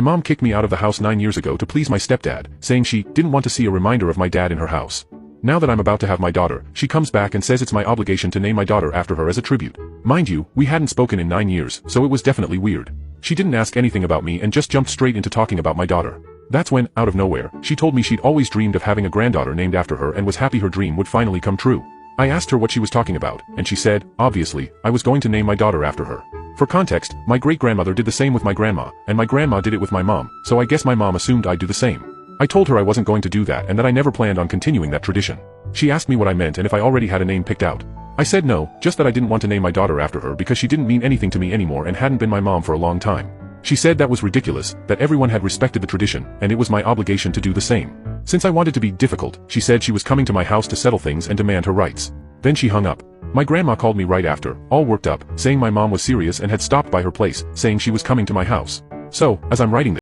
My mom kicked me out of the house 9 years ago to please my stepdad, saying she didn't want to see a reminder of my dad in her house. Now that I'm about to have my daughter, she comes back and says it's my obligation to name my daughter after her as a tribute. Mind you, we hadn't spoken in 9 years, so it was definitely weird. She didn't ask anything about me and just jumped straight into talking about my daughter. That's when, out of nowhere, she told me she'd always dreamed of having a granddaughter named after her and was happy her dream would finally come true. I asked her what she was talking about, and she said, obviously, I was going to name my daughter after her. For context, my great-grandmother did the same with my grandma, and my grandma did it with my mom, so I guess my mom assumed I'd do the same. I told her I wasn't going to do that and that I never planned on continuing that tradition. She asked me what I meant and if I already had a name picked out. I said no, just that I didn't want to name my daughter after her because she didn't mean anything to me anymore and hadn't been my mom for a long time. She said that was ridiculous, that everyone had respected the tradition, and it was my obligation to do the same. Since I wanted to be difficult, she said she was coming to my house to settle things and demand her rights. Then she hung up. My grandma called me right after, all worked up, saying my mom was serious and had stopped by her place, saying she was coming to my house. So, as I'm writing this,